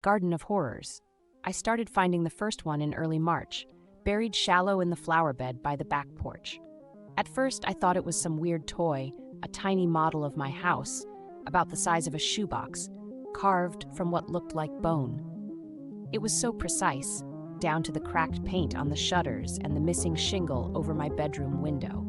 Garden of Horrors. I started finding the first one in early March, buried shallow in the flower bed by the back porch. At first, I thought it was some weird toy, a tiny model of my house, about the size of a shoebox, carved from what looked like bone. It was so precise, down to the cracked paint on the shutters and the missing shingle over my bedroom window.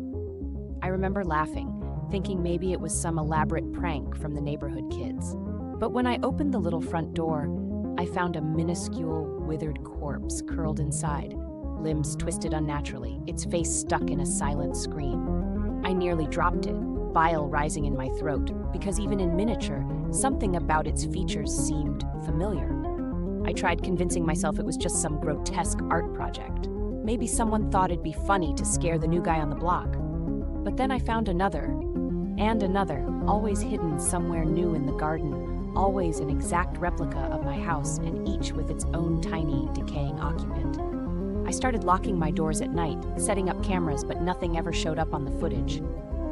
I remember laughing, thinking maybe it was some elaborate prank from the neighborhood kids. But when I opened the little front door, I found a minuscule, withered corpse curled inside, limbs twisted unnaturally, its face stuck in a silent scream. I nearly dropped it, bile rising in my throat, because even in miniature, something about its features seemed familiar. I tried convincing myself it was just some grotesque art project. Maybe someone thought it'd be funny to scare the new guy on the block. But then I found another, and another, always hidden somewhere new in the garden, always an exact replica of my house and each with its own tiny, decaying occupant. I started locking my doors at night, setting up cameras, but nothing ever showed up on the footage.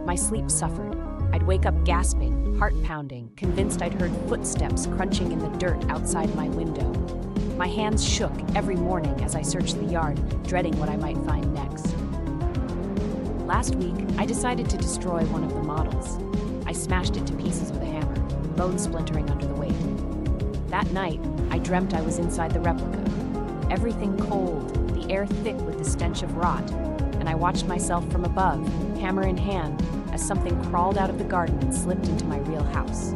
My sleep suffered. I'd wake up gasping, heart pounding, convinced I'd heard footsteps crunching in the dirt outside my window. My hands shook every morning as I searched the yard, dreading what I might find next. Last week, I decided to destroy one of the models. I smashed it to pieces with a hammer, bone splintering under the weight. That night, I dreamt I was inside the replica. Everything cold, the air thick with the stench of rot, and I watched myself from above, hammer in hand, as something crawled out of the garden and slipped into my real house.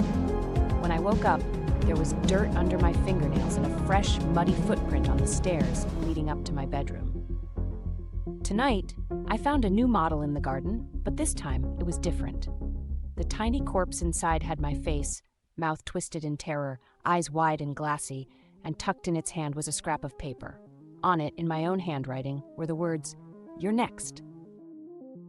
When I woke up, there was dirt under my fingernails and a fresh, muddy footprint on the stairs leading up to my bedroom. Tonight, I found a new model in the garden, but this time it was different. The tiny corpse inside had my face, mouth twisted in terror, eyes wide and glassy, and tucked in its hand was a scrap of paper. On it, in my own handwriting, were the words, "You're next."